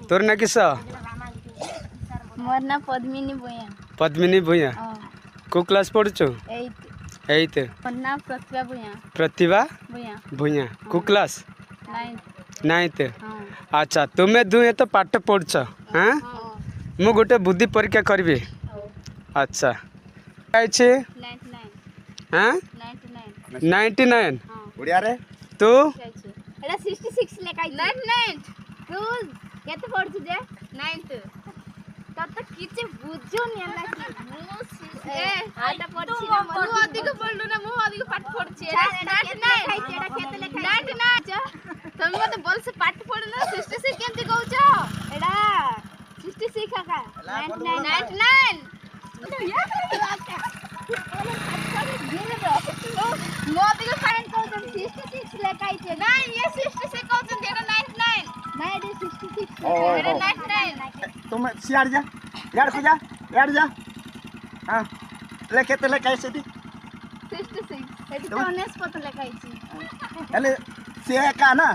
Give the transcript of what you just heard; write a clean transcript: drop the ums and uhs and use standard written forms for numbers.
तोर ना किस मोर ना पद्मिनी भुया। पद्मिनी भुया को क्लास पढ़ुचु 8 मोर ना प्रतिभा भुया। प्रतिभा भुया भुया को क्लास 9th अच्छा तुम्हें दुए तो पाठ पढ़छ हाँ मु गोटे बुद्धि परीक्षा करी अच्छा छे 99 हाँ 99 उड़िया रे तू एटा 66 लेखाई 99 तू केते पढ़छु जे 9th तत किछ बुझुनी होला कि ए आटा पढ़छि ना मु अधिक पढ़लु ना मु अधिक पाठ पढ़छि 99 एटा केते लेखाई 99 तुम मते बोल से पाठ पढ़ना 66 केमति कहउछ एटा 66 काका 99 तो या मो अधिक पाठ कहउछ 66 लेखाई छे ना ये 66 कहउछ एटा 99 ना एटा 66 एटा 99 तुम सियाड़ जा यार जा हाँ लेके तो लेके ऐसे दी 66 एटा 19 पत लेखाई छी हेले से का ना